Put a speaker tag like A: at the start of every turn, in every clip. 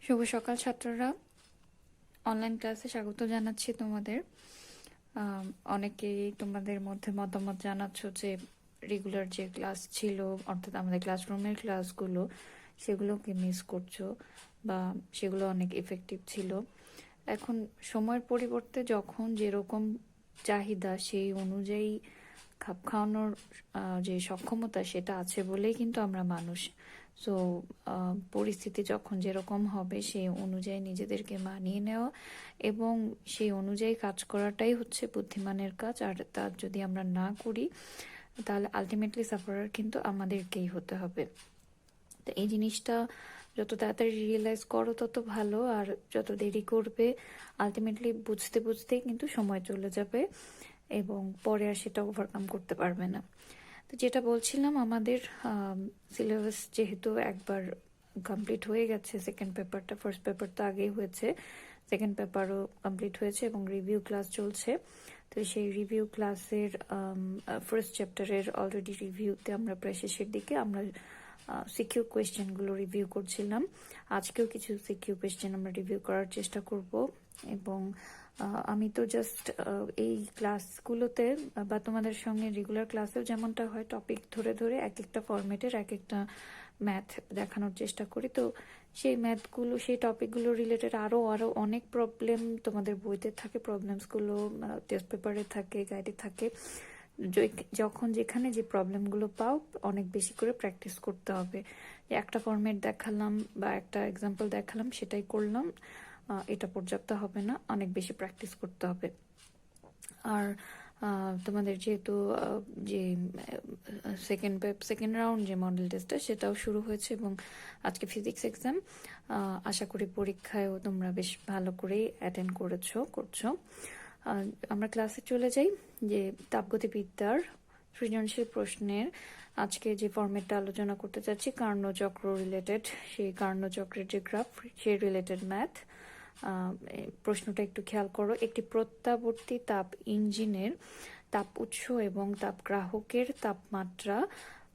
A: শুভ সকাল ছাত্ররা, অনলাইন ক্লাসে স্বাগত জানাচ্ছি তোমাদের। অনেকেই তোমাদের মধ্যে মতামত জানাচ্ছ যে রেগুলার যে ক্লাস ছিল, অর্থাৎ আমাদের ক্লাসরুমের ক্লাসগুলো, সেগুলোকে মিস করছো বা সেগুলো অনেক ইফেক্টিভ ছিল। এখন সময়ের পরিবর্তে যখন যেরকম চাহিদা সেই অনুযায়ী খাপ খাওয়ানোর যে সক্ষমতা সেটা আছে বলেই কিন্তু আমরা মানুষ। সো পরিস্থিতি যখন যেরকম হবে সেই অনুযায়ী নিজেদেরকে মানিয়ে নেওয়া এবং সেই অনুযায়ী কাজ করাটাই হচ্ছে বুদ্ধিমানের কাজ। আর তা যদি আমরা না করি তাহলে আলটিমেটলি সাফারার কিন্তু আমাদেরকেই হতে হবে। তো এই জিনিসটা যত তাড়াতাড়ি রিয়েলাইজ করো তত ভালো, আর যত দেরি করবে আলটিমেটলি বুঝতে বুঝতেই কিন্তু সময় চলে যাবে এবং পরে আর সেটা ওভারকাম করতে পারবে না। তো যেটা বলছিলাম, আমাদের সিলেবাস যেহেতু একবার কমপ্লিট হয়ে গেছে, সেকেন্ড পেপারটা, ফার্স্ট পেপার তো আগেই হয়েছে, সেকেন্ড পেপারও কমপ্লিট হয়েছে এবং রিভিউ ক্লাস চলছে। তো সেই রিভিউ ক্লাসের ফার্স্ট চ্যাপ্টারের অলরেডি রিভিউতে আমরা প্রায় শেষের দিকে। আমরা সিকিউ কোয়েশ্চেনগুলো রিভিউ করছিলাম। আজকেও কিছু সিকিউ কোয়েশ্চেন আমরা রিভিউ করার চেষ্টা করব। এবং আমি তো জাস্ট এই ক্লাসগুলোতে বা তোমাদের সঙ্গে রেগুলার ক্লাসেও যেমনটা হয়, টপিক ধরে ধরে এক একটা ফরম্যাটের এক একটা ম্যাথ দেখানোর চেষ্টা করি। তো সেই ম্যাথগুলো, সেই টপিকগুলো রিলেটেড আরও অনেক প্রবলেম তোমাদের বইতে থাকে, প্রবলেমসগুলো টেস্ট পেপারে থাকে, গাইডে থাকে। যখন যেখানে যে প্রবলেমগুলো পাও অনেক বেশি করে প্র্যাকটিস করতে হবে। একটা ফরম্যাট দেখালাম বা একটা এক্সাম্পল দেখালাম সেটাই করলাম, এটা পর্যাপ্ত হবে না, অনেক বেশি প্র্যাকটিস করতে হবে। আর তোমাদের যেহেতু যে সেকেন্ড রাউন্ড যে মডেল টেস্টটা সেটাও শুরু হয়েছে এবং আজকে ফিজিক্স এক্সাম, আশা করি পরীক্ষায়ও তোমরা বেশ ভালো করেই অ্যাটেন্ড করছো। আমরা ক্লাসে চলে যাই। যে তাপগতিবিদ্যার সৃজনশীল প্রশ্নের আজকে যে ফরম্যাটটা আলোচনা করতে চাচ্ছি, কার্নোচক্র রিলেটেড, সেই কার্নোচক্রের যে গ্রাফ সেই রিলেটেড ম্যাথ। প্রশ্নটা একটু খেয়াল করো। একটি প্রত্যাবর্তী তাপ ইঞ্জিনের তাপ উৎস এবং তাপ গ্রাহকের তাপমাত্রা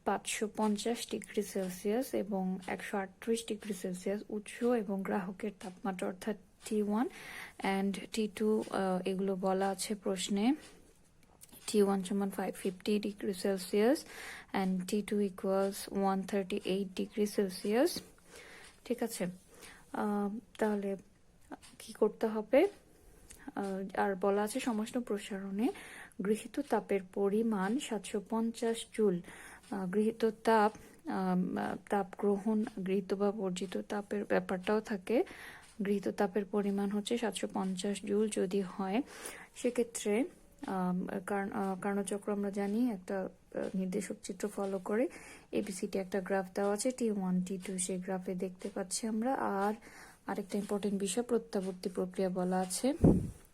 A: 550 ডিগ্রি সেলসিয়াস এবং 138 ডিগ্রি সেলসিয়াস উৎস এবং গ্রাহকের তাপমাত্রা অর্থাৎ T1 অ্যান্ড T2 এগুলো বলা আছে প্রশ্নে। T1 সমান 550 degree Celsius and T2 equals 138 degree Celsius. ঠিক আছে, তাহলে কি করতে হবে? আর বলা আছে সমষ্ণ প্রসারণে গৃহীত তাপের পরিমাণ 750 জুল। গৃহীত তাপ গ্রহণ, গৃহীত বা বর্জিত তাপের ব্যাপারটাও থাকে। গৃহীত তাপের পরিমাণ হচ্ছে 750 জুল যদি হয়, সেক্ষেত্রে কার্নোচক্র আমরা জানি একটা নির্দেশক চিত্র ফলো করে। এবিসিটি একটা গ্রাফ দেওয়া আছে, T1 T2 সেই গ্রাফে দেখতে পাচ্ছি আমরা। আর আরেকটা ইম্পর্টেন্ট বিষয়, প্রত্যাবর্তী প্রক্রিয়া বলা আছে।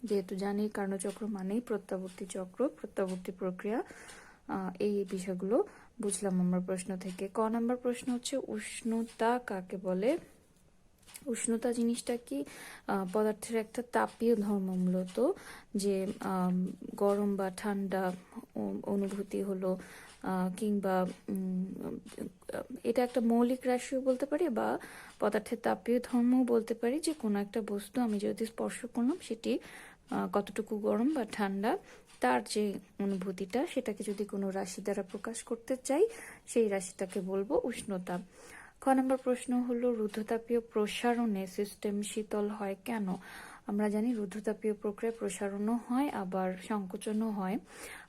A: যেহেতু জানি কার্নোচক্র মানেই প্রত্যাবর্তী চক্র, প্রত্যাবর্তী প্রক্রিয়া, এই বিষয়গুলো বুঝলাম আমরা প্রশ্ন থেকে। ক নাম্বার প্রশ্ন হচ্ছে উষ্ণতা কাকে বলে? উষ্ণতা জিনিসটা কি? পদার্থের একটা তাপীয় ধর্ম মূলত, যে গরম বা ঠান্ডা অনুভূতি হলো, কিংবা এটা একটা মৌলিক রাশিও বলতে পারি বা পদার্থের তাপীয় ধর্মও বলতে পারি, যে কোনো একটা বস্তু আমি যদি স্পর্শ করলাম সেটি কতটুকু গরম বা ঠান্ডা, তার যে অনুভূতিটা সেটাকে যদি কোনো রাশি দ্বারা প্রকাশ করতে চাই সেই রাশিটাকে বলবো উষ্ণতা। খ নম্বর প্রশ্ন হলো রুদ্ধতাপীয় প্রসারণে সিস্টেম শীতল হয় কেন? আমরা জানি রুদ্ধতাপীয় প্রক্রিয়া প্রসারণও হয় আবার সংকোচনও হয়।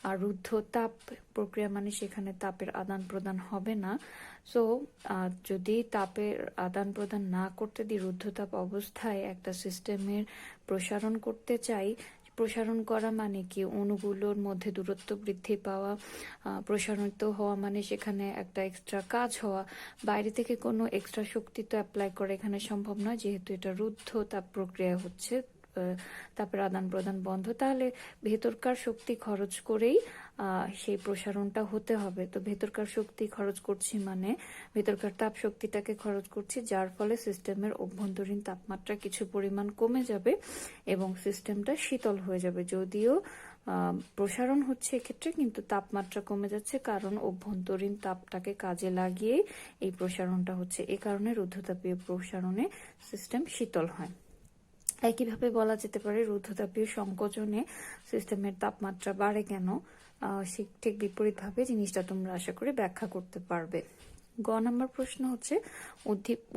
A: আর রুদ্ধ তাপ প্রক্রিয়া মানে সেখানে তাপের আদান প্রদান হবে না। সো যদি তাপের আদান প্রদান না করতে দিই, রুদ্ধতাপ অবস্থায় একটা সিস্টেমের প্রসারণ করতে চাই, প্রসারণ করা মানে কি? অণুগুলোর মধ্যে দূরত্ব বৃদ্ধি পাওয়া। প্রসারিত হওয়া মানে সেখানে একটা এক্সট্রা কাজ হওয়া। বাইরে থেকে কোনো এক্সট্রা শক্তি তো অ্যাপ্লাই করা এখানে সম্ভব নয়, যেহেতু এটা রুদ্ধ তাপ প্রক্রিয়া হচ্ছে, তাপের আদান প্রদান বন্ধ। তাহলে ভেতরকার শক্তি খরচ করেই সেই প্রসারণটা হতে হবে। তো ভেতরকার শক্তি খরচ করছি মানে ভেতরকার তাপ শক্তিটাকে খরচ করছি, যার ফলে সিস্টেমের অভ্যন্তরীণ তাপমাত্রা কিছু পরিমাণ কমে যাবে এবং সিস্টেমটা শীতল হয়ে যাবে। যদিও প্রসারণ হচ্ছে এক্ষেত্রে, কিন্তু তাপমাত্রা কমে যাচ্ছে, কারণ অভ্যন্তরীণ তাপটাকে কাজে লাগিয়ে এই প্রসারণটা হচ্ছে। এ কারণে রুদ্ধতাপীয় প্রসারণে সিস্টেম শীতল হয়। একইভাবে বলা যেতে পারে রুদ্ধতাপীয় সংকোচনে সিস্টেমের তাপমাত্রা বাড়ে কেন, ঠিক বিপরীতভাবে জিনিসটা তোমরা আশা করি ব্যাখ্যা করতে পারবে। গ নাম্বার প্রশ্ন হচ্ছে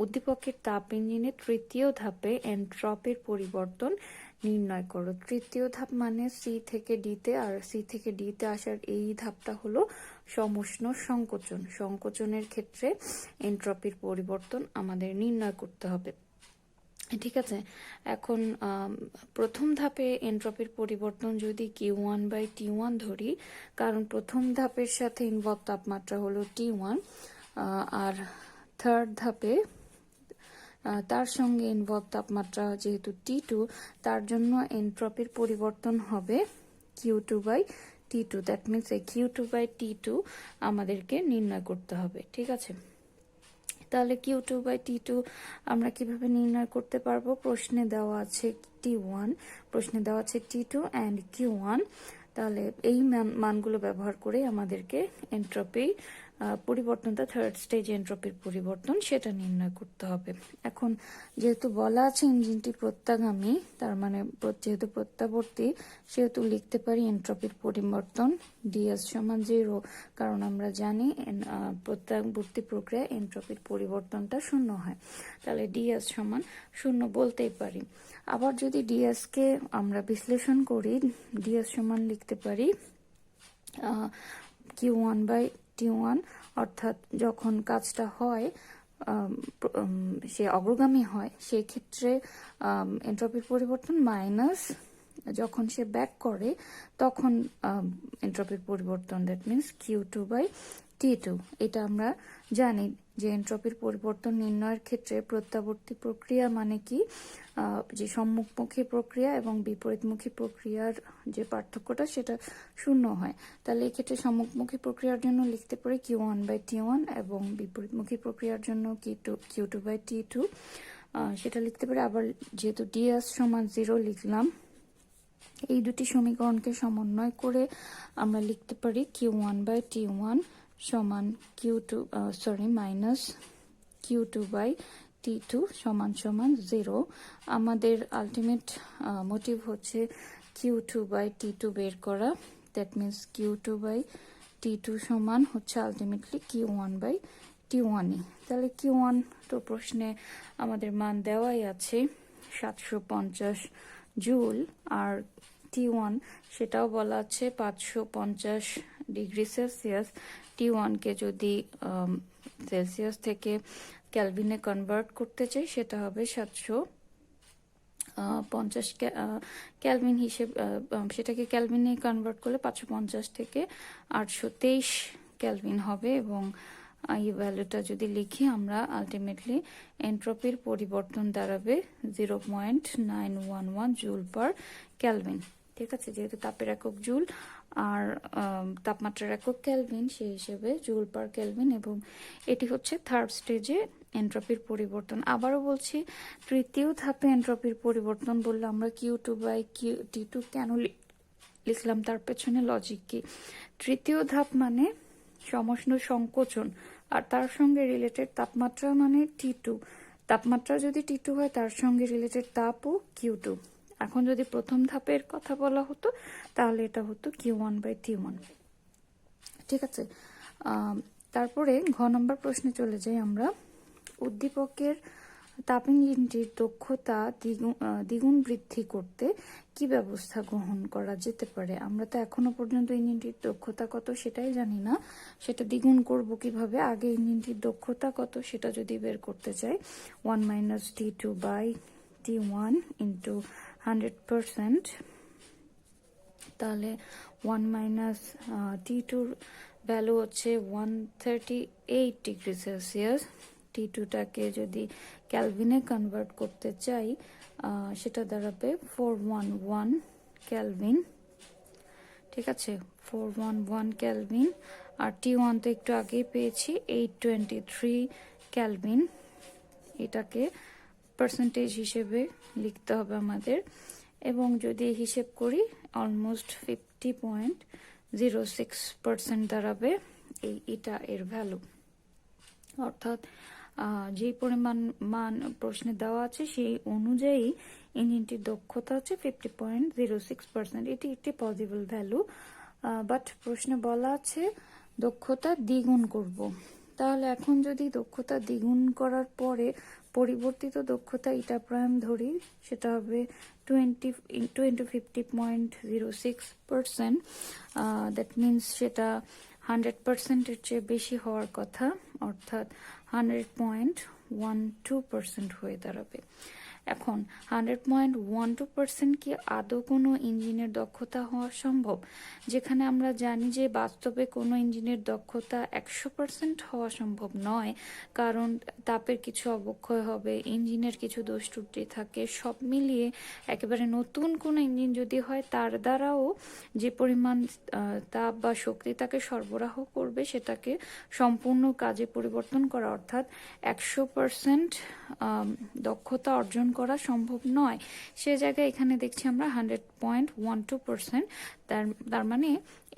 A: উদ্দীপকের তাপ ইঞ্জিনের তৃতীয় ধাপে এন্ট্রপির পরিবর্তন নির্ণয় করো। তৃতীয় ধাপ মানে সি থেকে ডিতে, আর সি থেকে ডিতে আসার এই ধাপটা হলো সমুষ্ণ সংকোচন। সংকোচনের ক্ষেত্রে এন্ট্রপির পরিবর্তন আমাদের নির্ণয় করতে হবে। ঠিক আছে, এখন প্রথম ধাপে এন্ট্রপির পরিবর্তন যদি Q1/T1 ধরি, কারণ প্রথম ধাপের সাথে ইনভলভ তাপমাত্রা হলো T1, আর থার্ড ধাপে তার সঙ্গে ইনভলভ তাপমাত্রা যেহেতু T2, তার জন্য এন্ট্রপির পরিবর্তন হবে Q2/T2। দ্যাট মিনস এই Q2/T2 আমাদেরকে নির্ণয় করতে হবে। ঠিক আছে, তাহলে Q2/T2 আমরা কিভাবে নির্ণয় করতে পারবো? প্রশ্নে দেওয়া আছে T1, প্রশ্নে দেওয়া আছে T2 অ্যান্ড Q1। তাহলে এই মানগুলো ব্যবহার করে আমাদেরকে এন্ট্রপি পরিবর্তনটা, থার্ড স্টেজ এন্ট্রপির পরিবর্তন, সেটা নির্ণয় করতে হবে। এখন যেহেতু বলা আছে ইঞ্জিনটি প্রত্যাগামী, তার মানে যেহেতু প্রত্যাবর্তী, সেহেতু লিখতে পারি এন্ট্রপির পরিবর্তন DS সমান 0, কারণ আমরা জানি প্রত্যাবর্তী প্রক্রিয়া এন্ট্রপির পরিবর্তনটা 0 হয়। তাহলে DS সমান 0 বলতেই পারি। আবার যদি DS কে আমরা বিশ্লেষণ করি, DS সমান লিখতে পারি Q1/T1, অর্থাৎ যখন কাজটা হয় সে অগ্রগামী হয়, সেই ক্ষেত্রে এন্ট্রপির পরিবর্তন মাইনাস যখন সে ব্যাক করে তখন এন্ট্রপির পরিবর্তন, দ্যাট মিনস Q2/T2। এটা আমরা জানি যে এন্ট্রপির পরিবর্তন নির্ণয়ের ক্ষেত্রে প্রত্যাবর্তী প্রক্রিয়া মানে কি, যে সম্মুখমুখী প্রক্রিয়া এবং বিপরীতমুখী প্রক্রিয়ার যে পার্থক্যটা সেটা 0 হয়। তাহলে এই ক্ষেত্রে সম্মুখমুখী প্রক্রিয়ার জন্য লিখতে পারি Q1/T1 এবং বিপরীতমুখী প্রক্রিয়ার জন্য Q2/T2 সেটা লিখতে পারি। আবার যেহেতু DS সমান 0 লিখলাম, এই দুটি সমীকরণকে সমন্বয় করে আমরা লিখতে পারি Q1/T1 সমান মাইনাস Q2/T2 সমান 0। আমাদের আলটিমেট মোটিভ হচ্ছে Q2/T2 বের করা, দ্যাট মিনস Q2/T2 সমান হচ্ছে আলটিমেটলি Q1/T1। তাহলে Q1 তো প্রশ্নে আমাদের মান দেওয়াই আছে 750 জুল, আর T1 সেটাও বলা আছে 550 ডিগ্রি সেলসিয়াস। T1 কে যদি সেলসিয়াস থেকে কেলভিনে কনভার্ট করতে চাই, সেটা হবে 750 কেলভিন হিসেবে, সেটাকে কেলভিনে কনভার্ট করলে 550 থেকে 823 কেলভিন হবে। এবং এই ভ্যালুটা যদি লিখি আমরা, আলটিমেটলি এন্ট্রপির পরিবর্তন দাঁড়াবে 0.911 জুল পার কেলভিন। ঠিক আছে, যেহেতু তাপের একক জুল আর তাপমাত্রার একক কেলভিন, সেই হিসেবে জুল পার কেলভিন। এবং এটি হচ্ছে থার্ড স্টেজে এন্ট্রপির পরিবর্তন। আবারও বলছি, তৃতীয় ধাপে এন্ট্রপির পরিবর্তন বললে আমরা Q2/T2 কেন লিখলাম, তার পেছনে লজিক কি? তৃতীয় ধাপ মানে সমষ্ণ সংকোচন, আর তার সঙ্গে রিলেটেড তাপমাত্রা মানে T2। তাপমাত্রা যদি T2 হয়, তার সঙ্গে রিলেটেড তাপও Q2। এখন যদি প্রথম ধাপের কথা বলা হতো, তাহলে এটা হতো Q1/T1। ঠিক আছে, তারপরে ঘ নম্বর প্রশ্নে চলে যাই আমরা। উদ্দীপকের তাপ ইঞ্জিনটির দক্ষতা দ্বিগুণ বৃদ্ধি করতে কি ব্যবস্থা গ্রহণ করা যেতে পারে? আমরা তো এখনো পর্যন্ত ইঞ্জিনটির দক্ষতা কত সেটাই জানি না, সেটা দ্বিগুণ করব কিভাবে? আগে ইঞ্জিনটির দক্ষতা কত সেটা যদি বের করতে চাই, 1 - T2/T1 ইন্টু 100%, তাহলে 1 - T2-র ভ্যালু হচ্ছে 138 ডিগ্রি সেলসিয়াস। T2টাকে যদি ক্যালভিনে কনভার্ট করতে চাই, সেটা দাঁড়াবে 411 ক্যালভিন। ঠিক আছে, 411 ক্যালভিন। আর T1 তো একটু আগেই পেয়েছি 823 ক্যালভিন। এটাকে পার্সেন্টেজ হিসেবে লিখতে হবে আমাদের, এবং যদি হিসেব করি অলমোস্ট 50.06% দাঁড়াবে এটা এর ভ্যালু। অর্থাৎ যে পরিমাণ মান প্রশ্নে দেওয়া আছে সেই অনুযায়ী ইঞ্জিনটির দক্ষতা হচ্ছে 50.06%। এটি একটি পসিবল ভ্যালু, বাট প্রশ্নে বলা আছে দক্ষতা দ্বিগুণ করব। তাহলে এখন যদি দক্ষতা দ্বিগুণ করার পরে পরিবর্তিত দক্ষতা ইটা প্রাইম ধরি, সেটা হবে 50.06%। দ্যাট মিনস সেটা 100%-এর চেয়ে বেশি হওয়ার কথা, অর্থাৎ 100.12% হয়ে দাঁড়াবে। এখন 100.12% কি আদৌ কোনো ইঞ্জিনের দক্ষতা হওয়া সম্ভব? যেখানে আমরা জানি যে বাস্তবে কোনো ইঞ্জিনের দক্ষতা 100% হওয়া সম্ভব নয়, কারণ তাপের কিছু অবক্ষয় হবে, ইঞ্জিনের কিছু দোষ ত্রুটি থাকে, সব মিলিয়ে একেবারে নতুন কোনো ইঞ্জিন যদি হয় তার দ্বারাও যে পরিমাণ তাপ বা শক্তি তাকে সরবরাহ করবে সেটাকে সম্পূর্ণ কাজে পরিবর্তন করা, অর্থাৎ 100% দক্ষতা অর্জন করা সম্ভব নয়। সে জায়গায় এখানে দেখছি আমরা 100.12%। তার মানে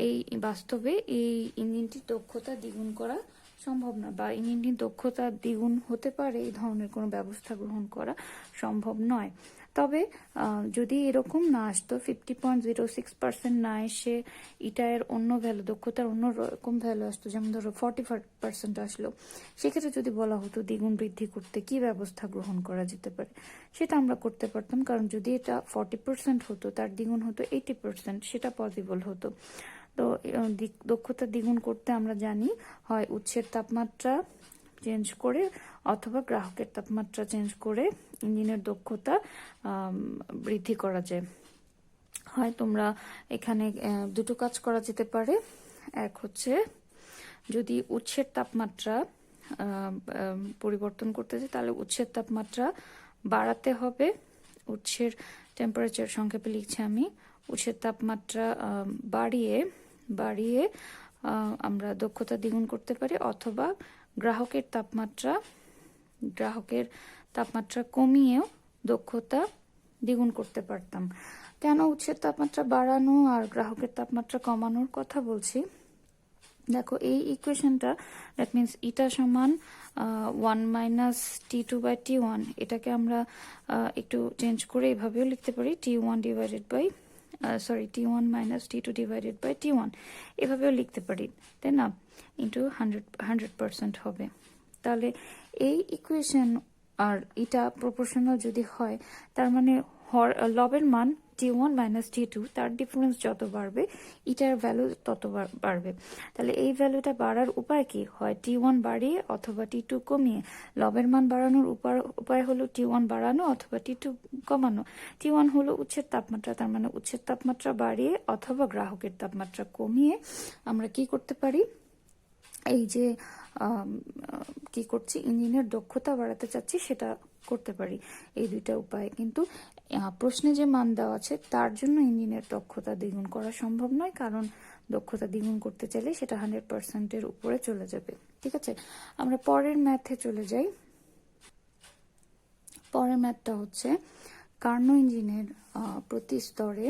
A: এই বাস্তবে এই ইঞ্জিনটির দক্ষতা দ্বিগুণ করা সম্ভব না, বা ইঞ্জিনটির দক্ষতা দ্বিগুণ হতে পারে এই ধরনের কোনো ব্যবস্থা গ্রহণ করা সম্ভব নয়। তবে যদি এরকম না আসতো, 50.06% না এসে এর অন্য ভ্যালু, দক্ষতার অন্য রকম ভ্যালু আসতো, যেমন ধরো 45% আসলো, সেক্ষেত্রে যদি বলা হতো দ্বিগুণ বৃদ্ধি করতে কি ব্যবস্থা গ্রহণ করা যেতে পারে, সেটা আমরা করতে পারতাম। কারণ যদি এটা 40% হতো, তার দ্বিগুণ হতো 80%, সেটা পসিবল হতো। তো দক্ষতা দ্বিগুণ করতে আমরা জানি হয় উৎসের তাপমাত্রা চেঞ্জ করে অথবা গ্রাহকের তাপমাত্রা চেঞ্জ করে ইঞ্জিনের দক্ষতা বৃদ্ধি করা যায়। হয় তোমরা এখানে দুটো কাজ করা যেতে পারে। এক হচ্ছে যদি উৎসের তাপমাত্রা পরিবর্তন করতে চাই, তাহলে উৎসের তাপমাত্রা বাড়াতে হবে। উৎসের টেম্পারেচার সংক্ষেপে লিখছি আমি, উৎসের তাপমাত্রা বাড়িয়ে আমরা দক্ষতা দ্বিগুণ করতে পারি, অথবা গ্রাহকের তাপমাত্রা কমিয়েও দক্ষতা দ্বিগুণ করতে পারতাম। কেন উৎসের তাপমাত্রা বাড়ানো আর গ্রাহকের তাপমাত্রা কমানোর কথা বলছি? দেখো এই ইকুয়েশনটা, দ্যাট মিনস ইটা সমান 1 - T2/T1, এটাকে আমরা একটু চেঞ্জ করে এভাবেও লিখতে পারি, T1 - T2/T1, এভাবেও লিখতে পারি, তাই না? ইন্টু 100% হবে। তাহলে এই ইকুয়েশন আর এটা প্রপোর্শনাল যদি হয়, তার মানে লবের মান T1 - T2, তার ডিফারেন্স যত বাড়বে এটার ভ্যালু তত বাড়বে। তাহলে এই ভ্যালুটা বাড়ার উপায় কি? হয় T1 বাড়িয়ে অথবা T2 কমিয়ে। লবের মান বাড়ানোর উপায় হলো T1 বাড়ানো অথবা T2 কমানো। T1 হলো উৎসের তাপমাত্রা, তার মানে উৎসের তাপমাত্রা বাড়িয়ে অথবা গ্রাহকের তাপমাত্রা কমিয়ে আমরা কি করতে পারি? এই যে কি করছি, ইঞ্জিনের দক্ষতা বাড়াতে চাচ্ছি, সেটা করতে পারি এই দুইটা উপায়ে। কিন্তু প্রশ্নে যে মান দেওয়া আছে তার জন্য ইঞ্জিনের দক্ষতা দ্বিগুণ করা সম্ভব নয়, কারণ দক্ষতা দ্বিগুণ করতে চাইলে সেটা 100%-এর উপরে চলে যাবে। ঠিক আছে, আমরা পরের ম্যাথে চলে যাই। পরের ম্যাথটা হচ্ছে কার্নো ইঞ্জিনের প্রতি স্তরে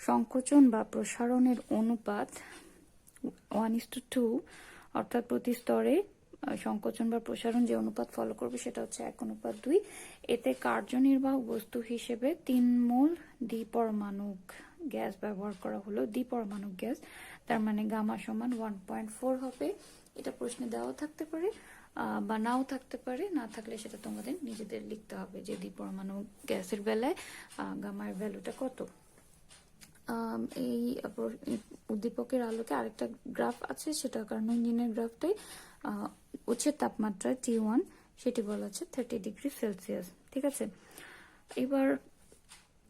A: সংকোচন বা প্রসারণের অনুপাত 1:2, অর্থাৎ প্রতি স্তরে সংকোচন বা প্রসারণ যে অনুপাত ফলো করবে সেটা হচ্ছে 1:2। এতে কার্যনির্বাহক বস্তু হিসেবে 3 মোল দ্বিপরমাণুক গ্যাস ব্যবহার করা হলো। দ্বিপরমাণুক গ্যাস, তার মানে গামা সমান 1.4 হবে। এটা প্রশ্নে দেওয়া থাকতে পারে বা নাও থাকতে পারে, না থাকলে সেটা তোমাদের নিজেদের লিখতে হবে যে দ্বিপরমাণু গ্যাসের বেলায় গামার ভ্যালুটা কত। এই উদ্দীপকের আলোকে আরেকটা গ্রাফ আছে, সেটা কার্নো ইঞ্জিনের গ্রাফটাই উৎসের তাপমাত্রা T1, সেটি বলা আছে 30 ডিগ্রি সেলসিয়াস। ঠিক আছে, এবার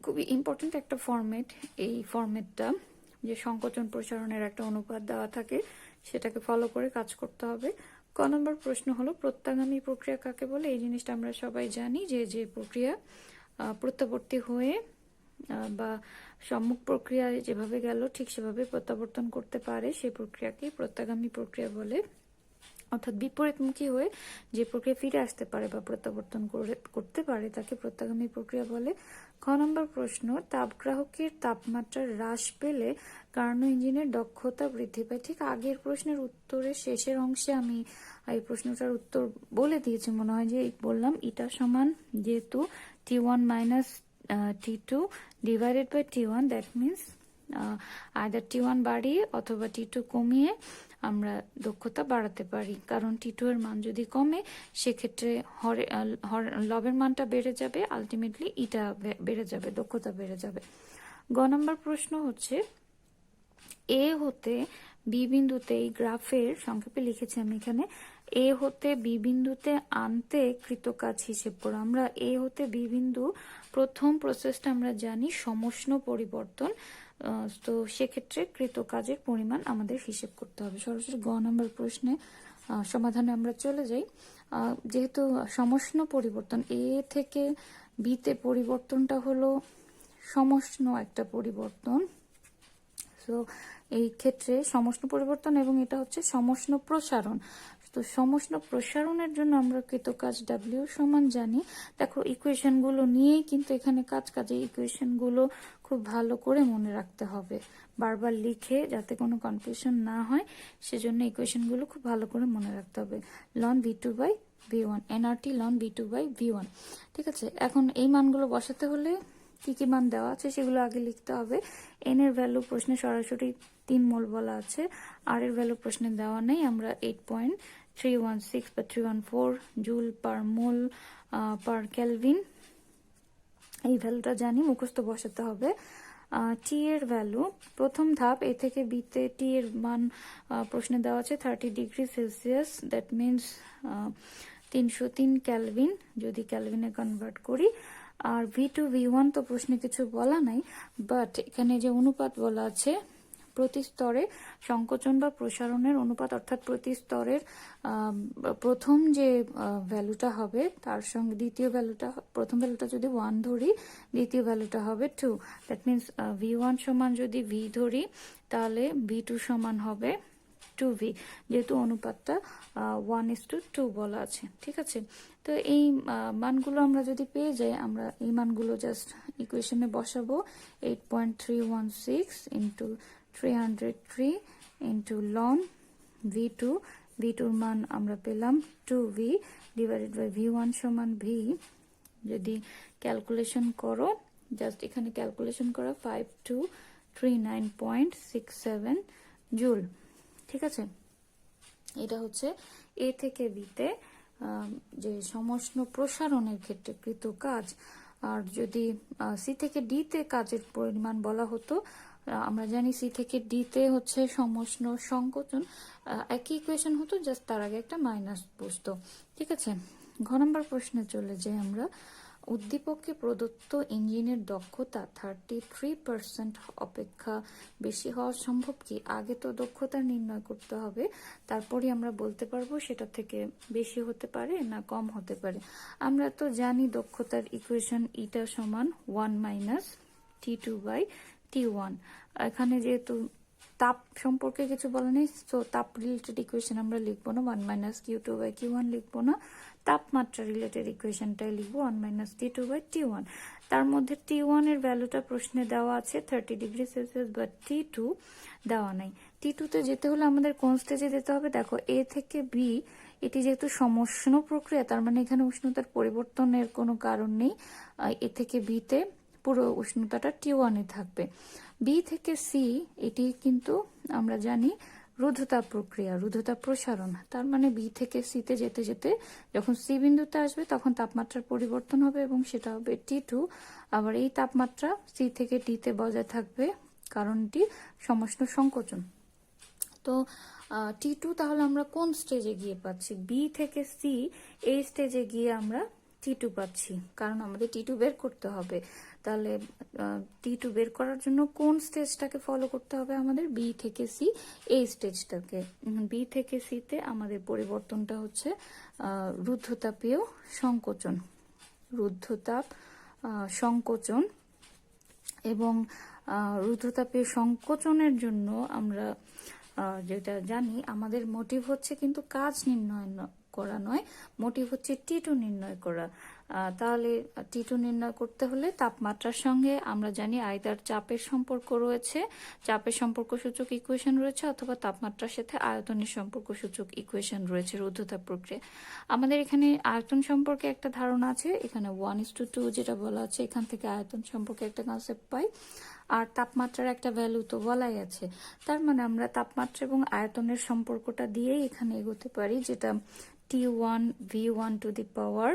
A: খুবই ইম্পর্টেন্ট একটা ফরম্যাট, এই ফরম্যাটটা যে সংকোচন প্রসারণের একটা অনুপাত দেওয়া থাকে সেটাকে ফলো করে কাজ করতে হবে। ক নম্বর প্রশ্ন হলো প্রত্যাগামী প্রক্রিয়া কাকে বলে? এই জিনিসটা আমরা সবাই জানি যে প্রক্রিয়া প্রত্যাবর্তী হয়ে বা সম্মুখ প্রক্রিয়া যেভাবে গেল ঠিক সেভাবে প্রত্যাবর্তন করতে পারে, সেই প্রক্রিয়াকে প্রত্যাগামী প্রক্রিয়া বলে। অর্থাৎ বিপরীতমুখী হয়ে যে প্রক্রিয়া ফিরে আসতে পারে বা প্রত্যাবর্তন করতে পারে তাকে প্রত্যাগামী প্রক্রিয়া বলে। খ নম্বর প্রশ্ন, তাপগ্রাহকের তাপমাত্রা হ্রাস পেলে কার্নো ইঞ্জিনের দক্ষতা বৃদ্ধি পায়। ঠিক আগের প্রশ্নের উত্তরের শেষের অংশে আমি এই প্রশ্নটার উত্তর বলে দিয়েছি, মনে হয় যে বললাম ইটা সমান যেহেতু T1 minus T2 divided by T1, that means either T1 বাড়িয়ে অথবা T2 কমিয়ে আমরা দক্ষতা বাড়াতে পারি, কারণ T2 এর মান যদি কমে সেক্ষেত্রে লবের মানটা বেড়ে যাবে, আলটিমেটলি ইটা বেড়ে যাবে, দক্ষতা বেড়ে যাবে। গ নম্বর প্রশ্ন হচ্ছে, এ হতে বি বিন্দুতে, এই গ্রাফের সংক্ষেপে লিখেছি আমি এখানে, এ হতে বি বিন্দুতে আনতে কৃত কাজ হিসেব করো। আমরা এ হতে বি বিন্দু প্রথম প্রসেসটা আমরা জানি সমষ্ণ পরিবর্তন, তো সেক্ষেত্রে কৃত কাজের পরিমাণ আমাদের হিসেব করতে হবে। সরাসরি গ নম্বর প্রশ্নে সমাধানে আমরা চলে যাই। যেহেতু সমষ্ণ পরিবর্তন, এ থেকে বিতে পরিবর্তনটা হলো সমষ্ণ একটা পরিবর্তন, তো এই ক্ষেত্রে সমষ্ণ পরিবর্তন এবং এটা হচ্ছে সমষ্ণ প্রসারণ। তো সমষ্ণ প্রসারণের জন্য আমরা কৃত কাজ ডাব্লিউ সমান জানি। দেখো ইকুয়েশনগুলো নিয়েই কিন্তু এখানে কাজে ইকুয়েশনগুলো খুব ভালো করে মনে রাখতে হবে, বারবার লিখে যাতে কোনো কনফিউশন না হয় সেজন্য ইকুয়েশনগুলো খুব ভালো করে মনে রাখতে হবে। লন V2 বাই V1, এনআরটি লন V2 বাই V1। ঠিক আছে, এখন এই মানগুলো বসাতে হলে কি কি মান দেওয়া আছে সেগুলো আগে লিখতে হবে। এন এর ভ্যালু প্রশ্নে সরাসরি 3 মোল বলা আছে, আর এর ভ্যালু প্রশ্নে দেওয়া নেই। আমরা 8.316 বা 314 জুল পার মোল পার কেলভিন এই ভ্যালুটা জানি, মুখস্থ বসাতে হবে। টি এর ভ্যালু, প্রথম ধাপ এ থেকে বিতে টি এর মান প্রশ্নে দেওয়া আছে 30 degree Celsius, that means 303 Kelvin যদি ক্যালভিনে কনভার্ট করি। আর V2 V1 তো প্রশ্নে কিছু বলা নাই, বাট এখানে যে অনুপাত বলা আছে প্রতি স্তরে সংকোচন বা প্রসারণের অনুপাত, অর্থাৎ প্রতি স্তরের প্রথম যে ভ্যালুটা হবে তার সঙ্গে দ্বিতীয় ভ্যালুটা, প্রথম ভ্যালুটা যদি 1 ধরি দ্বিতীয় ভ্যালুটা হবে 2, দ্যাট মিনস V1 সমান যদি V ধরি তাহলে V2 সমান হবে 2V, যেহেতু অনুপাতটা 1:2 বলা আছে। ঠিক আছে, তো এই মানগুলো আমরা যদি পেয়ে যাই, আমরা এই মানগুলো জাস্ট ইকুয়েশনে বসাবো। 8.316 into 303 into loan V2, V2 মান আমরা পেলাম 2V ডিভাইডেড বাই V1 সমান V। যদি ক্যালকুলেশন করো, জাস্ট এখানে ক্যালকুলেশন করা 5239.67 জুল। ঠিক আছে, এটা হচ্ছে এ থেকে বিতে যে সমষ্ণ প্রসারণের ক্ষেত্রে কৃত কাজ। আর যদি সি থেকে ডিতে কাজের পরিমাণ বলা হতো, আমরা জানি সি থেকে ডিতে হচ্ছে সমষ্ণ সংকোচন, একই ইকুয়েশন হতো, জাস্ট তার আগে একটা মাইনাস বসতো। ঠিক আছে, ঘ নম্বর প্রশ্নে চলে যাই আমরা। উদ্দীপকে প্রদত্ত ইঞ্জিনের দক্ষতা 33% অপেক্ষা বেশি হওয়া সম্ভব কি? আগে তো দক্ষতা নির্ণয় করতে হবে, তারপরই আমরা বলতে পারবো সেটা থেকে বেশি হতে পারে না কম হতে পারে। আমরা তো জানি দক্ষতার ইকুয়েশন ইটা সমান 1 মাইনাস T2 বাই T1। এখানে যেহেতু তাপ সম্পর্কে কিছু বলা নেই, তো তাপ রিলেটেড ইকুয়েশন আমরা লিখবো না, 1 মাইনাস Q2 বাই Q1 লিখবো না, তাপমাত্রা রিলেটেড ইকুয়েশনটাই লিখবো 1 মাইনাস T2 বাই T1। তার মধ্যে T1 এর ভ্যালুটা প্রশ্নে দেওয়া আছে 30 ডিগ্রি সেলসিয়াস, বাট T2 দেওয়া নাই। T2 তে যেতে হলে আমাদের কোন স্টেজে যেতে হবে? দেখো, এ থেকে বি, এটি যেহেতু সমষ্ণ প্রক্রিয়া, তার মানে এখানে উষ্ণতার পরিবর্তনের কোনো কারণ নেই। এ থেকে বিতে পুরো উষ্ণতাটা T1 এ থাকবে। বি থেকে সি, এটি কিন্তু আমরা জানি রুদ্ধতাপ প্রক্রিয়া, রুদ্ধতাপ প্রসারণ, তার মানে বি থেকে সিতে যেতে যেতে যখন সি বিন্দুতে আসবে তখন তাপমাত্রার পরিবর্তন হবে এবং সেটা হবে T2। আবার এই তাপমাত্রা সি থেকে ডিতে বজায় থাকবে কারণ এটি সমষ্ণ সংকোচন। তো T2 তাহলে আমরা কোন স্টেজে গিয়ে পাচ্ছি? বি থেকে সি এই স্টেজে গিয়ে আমরা T2 পাচ্ছি, কারণ আমাদের T2 বের করতে হবে। তাহলে T2 বের করার জন্য কোন স্টেজটাকে ফলো করতে হবে? আমাদের বি থেকে সি এই স্টেজটাকে। বি থেকে সিতে আমাদের পরিবর্তনটা হচ্ছে রুদ্ধতাপীয় সংকোচন, রুদ্ধতাপ সংকোচন। এবং রুদ্ধতাপীয় সংকোচনের জন্য আমরা যেটা জানি আমাদের মোটিভ হচ্ছে কিন্তু কাজ নির্ণয় করা নয়, মোটিভ হচ্ছে T2 নির্ণয় করা। তাহলে T2 নির্ণয় করতে হলে তাপমাত্রার সঙ্গে আমরা জানি আয়তার চাপের সম্পর্ক রয়েছে, চাপের সম্পর্ক সূচক ইকুয়েশন রয়েছে, অথবা তাপমাত্রার সাথে আয়তনের সম্পর্ক সূচক ইকুয়েশন রয়েছে রুদ্ধতাপ প্রক্রিয়া। আমাদের এখানে আয়তন সম্পর্কে একটা ধারণা আছে, এখানে 1:2 যেটা বলা আছে, এখান থেকে আয়তন সম্পর্কে একটা কনসেপ্ট পাই, আর তাপমাত্রার একটা ভ্যালু তো বলাই আছে। তার মানে আমরা তাপমাত্রা এবং আয়তনের সম্পর্কটা দিয়েই এখানে এগোতে পারি, যেটা T1 V1 to the power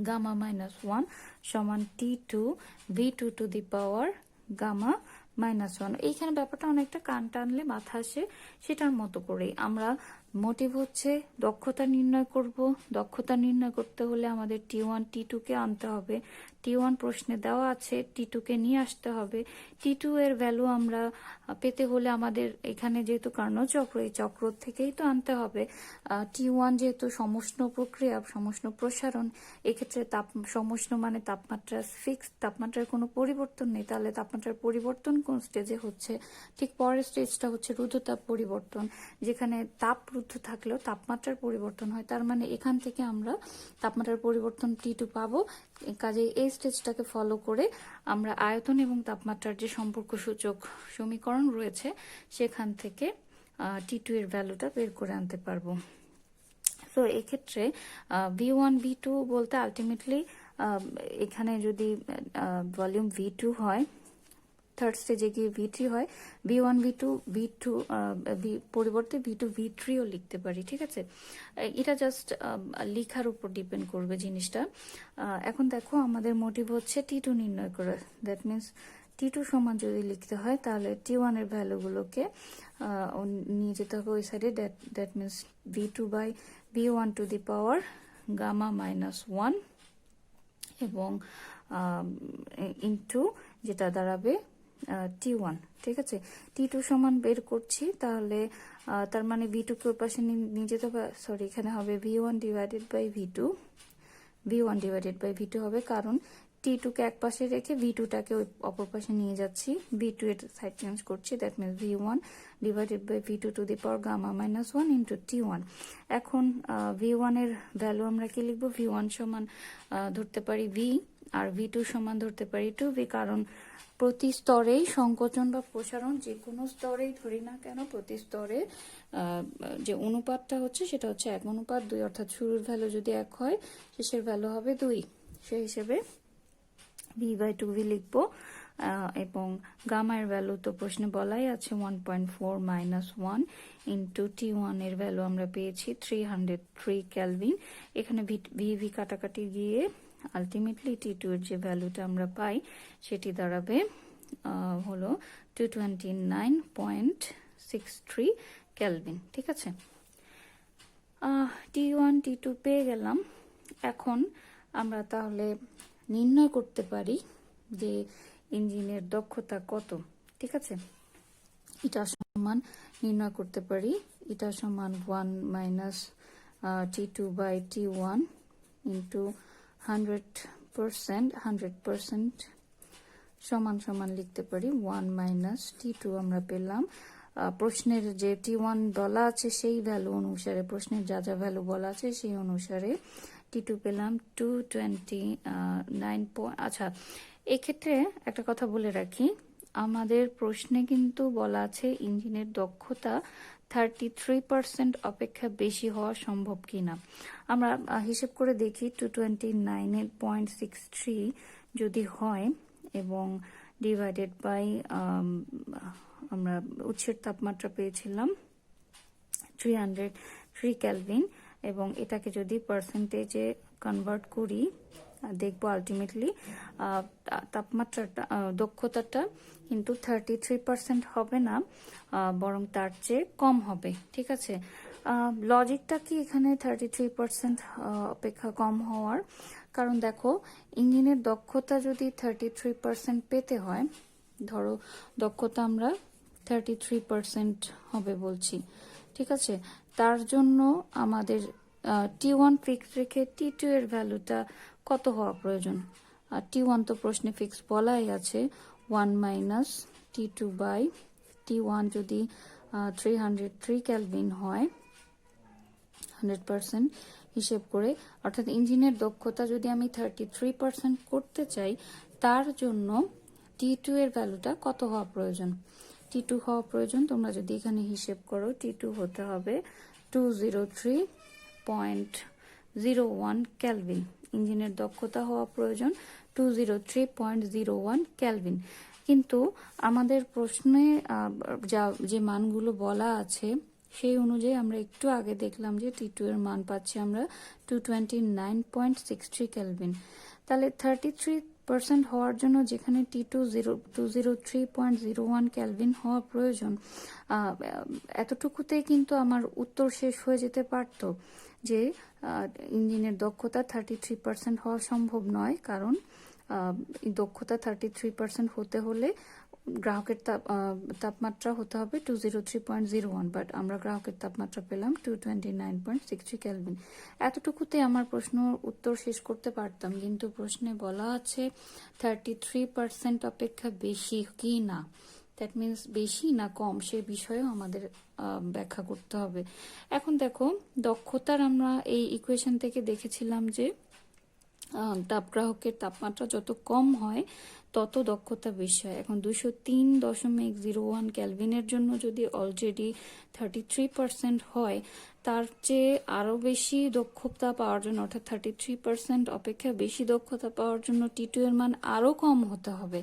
A: gamma -1 সমান T2 V2 to the power gamma -1। এইখানে ব্যাপারটা অনেকটা কান টানলে মাথা আসে, সেটার মতো করেই আমরা মোটিভ হচ্ছে দক্ষতা নির্ণয় করব। দক্ষতা নির্ণয় করতে হলে আমাদের T1 T2 কে আনতে হবে, T1 প্রশ্নে দেওয়া আছে, T2 কে নিয়ে আসতে হবে। T2 এর ভ্যালু আমরা পেতে হলে আমাদের এখানে যেহেতু কার্নোট চক্র, এই চক্র থেকেই তো আনতে হবে। T1 যেহেতু সমষ্ণ প্রক্রিয়া, সমষ্ণ প্রসারণ, এক্ষেত্রে সমষ্ণ মানে তাপমাত্রা ফিক্সড, তাপমাত্রার কোনো পরিবর্তন নেই। তাহলে তাপমাত্রার পরিবর্তন কোন স্টেজে হচ্ছে? ঠিক পরের স্টেজটা হচ্ছে রুদ্ধতাপ পরিবর্তন, যেখানে তাপ রুদ্ধ থাকলেও তাপমাত্রার পরিবর্তন হয়। তার মানে এখান থেকে আমরা তাপমাত্রার পরিবর্তন T2 পাবো। কাজে এই স্টেজটাকে ফলো করে আমরা আয়তন এবং তাপমাত্রার যে সম্পর্ক সূচক সমীকরণ রয়েছে সেখান থেকে T2 এর ভ্যালুটা বের করে আনতে পারবো। তো এক্ষেত্রে V1 V2 বলতে আলটিমেটলি এখানে যদি ভলিউম V2 হয়, থার্ড স্টেজে গিয়ে V3 হয়, V1 V2 V2 পরিবর্তে V2 V3ও লিখতে পারি, ঠিক আছে? এটা জাস্ট লেখার উপর ডিপেন্ড করবে জিনিসটা। এখন দেখো আমাদের মোটিভ হচ্ছে T2 নির্ণয় করা, দ্যাট মিনস T2 সমান যদি লিখতে হয় তাহলে T1 এর ভ্যালুগুলোকে নিয়ে যেতে হবে ওই সাইডে, that means V2 by V1 to the power gamma -1 এবং ইনটু যেটা দাঁড়াবে T1, ঠিক আছে? T2 সমান বের করছি, তাহলে তার মানে V2 কে ওই পাশে নিয়ে যেতে হবে, সরি এখানে হবে V1 divided by V2, V1 divided by V2 হবে, কারণ T2 কে এক পাশে রেখে V2 টাকে ওই অপর পাশে নিয়ে যাচ্ছি, V2 এর সাইড চেঞ্জ করছি, that means V1 divided by V2 to the power gamma -1 into T1। এখন V1 এর ভ্যালু আমরা কি লিখবো? V1 সমান ধরতে পারি V, আর V2 সমান ধরতে পারি 2V, কারণ প্রতি স্তরেই সংকোচন বা প্রসারণ যে কোনো স্তরেই ধরি না কেন, প্রতি স্তরে যে অনুপাতটা হচ্ছে সেটা হচ্ছে 1:2, অর্থাৎ শুরুর ভ্যালু যদি 1 হয় শেষের ভ্যালু হবে 2, সেই হিসেবে V/2V লিখবো। এবং গামার ভ্যালু তো প্রশ্নে বলাই আছে 1.4 - 1 ইন্টু T1 এর ভ্যালু আমরা পেয়েছি 303 কেলভিন। এখানে VV কাটাকাটি গিয়ে আলটিমেটলি T2 এর যে ভ্যালুটা আমরা পাই সেটি দাঁড়াবে হলো 229.63 কেলভিন, ঠিক আছে? T1 T2 পেয়ে গেলাম। এখন আমরা তাহলে নির্ণয় করতে পারি যে ইঞ্জিনের দক্ষতা কত, ঠিক আছে? এটা সমান নির্ণয় করতে পারি, এটা সমান 1 minus T2 by T1 into 100% সমান সমান লিখতে পারি 1 মাইনাস T2 আমরা পেলাম। প্রশ্নের যে T1 বলা আছে সেই ভ্যালু অনুসারে, প্রশ্নের যা যা ভ্যালু বলা আছে সেই অনুসারে T2 পেলাম 229. আচ্ছা, এক্ষেত্রে একটা কথা বলে রাখি, আমাদের প্রশ্নে কিন্তু বলা আছে ইঞ্জিনের দক্ষতা 33% অপেক্ষা বেশি হওয়া সম্ভব কিনা। আমরা হিসেব করে দেখি 229.63 যদি হয় এবং ডিভাইডেড বাই আমরা উৎসের তাপমাত্রা পেয়েছিলাম 303 কেলভিন, এবং এটাকে যদি পার্সেন্টেজে কনভার্ট করি দেখবো আলটিমেটলি তাপমাত্রাটা দক্ষতাটা কিন্তু 33% হবে না, বরং তার চেয়ে কম হবে, ঠিক আছে? লজিকটা কি এখানে 33% অপেক্ষা কম হওয়ার? কারণ দেখো ইঞ্জিনের দক্ষতা যদি 33% পেতে হয়, ধরো দক্ষতা আমরা 33% হবে বলছি, ঠিক আছে? তার জন্য আমাদের T1 ফিক্স রেখে T2 এর ভ্যালুটা কত হওয়া প্রয়োজন? T1 তো প্রশ্নে ফিক্স বলাই আছে 1 মাইনাস T2 বাই T1 যদি 303 কেলভিন হয় 100% হিসেব করে, অর্থাৎ ইঞ্জিনের দক্ষতা যদি আমি 33% করতে চাই, তার জন্য T2 এর ভ্যালুটা কত হওয়া প্রয়োজন? T2 হওয়া প্রয়োজন, তোমরা যদি এখানে হিসেব করো, T2 হতে হবে 203.01 কেলভিন। ইঞ্জিনের দক্ষতা হওয়া প্রয়োজন 203.01 কেলভিন। কিন্তু আমাদের প্রশ্নে যে মানগুলো বলা আছে সেই অনুযায়ী আমরা একটু আগে দেখলাম যে T2 এর মান পাচ্ছি আমরা 229.63 কেলভিন। তাহলে 33% হওয়ার জন্য যেখানে T2 203.01 কেলভিন হওয়া প্রয়োজন, এতটুকুতেই কিন্তু আমার উত্তর শেষ হয়ে যেতে পারত যে ইঞ্জিনের দক্ষতা 33% হওয়া সম্ভব নয়, কারণ দক্ষতা 33% হতে হলে গ্রাহকের তাপমাত্রা হতে হবে 203.01, বাট আমরা গ্রাহকের তাপমাত্রা পেলাম 229.63 কেলভিন। এতটুকুতে আমার প্রশ্ন উত্তর শেষ করতে পারতাম, কিন্তু প্রশ্নে বলা আছে 33% অপেক্ষা বেশি কি না, দ্যাট মিনস বেশি না কম, সে বিষয়েও আমাদের ব্যাখ্যা করতে হবে। এখন দেখো, দক্ষতার আমরা এই ইকুয়েশন থেকে দেখেছিলাম যে তাপগ্রাহকের তাপমাত্রা যত কম হয় তত দক্ষতা বেশি হয়। এখন 203.01 কেলভিনের জন্য যদি অলরেডি 33% হয়, তার চেয়ে আরো বেশি দক্ষতা পাওয়ার জন্য, অর্থাৎ 33% অপেক্ষা বেশি দক্ষতা পাওয়ার জন্য T2 এর মান আরো কম হতে হবে।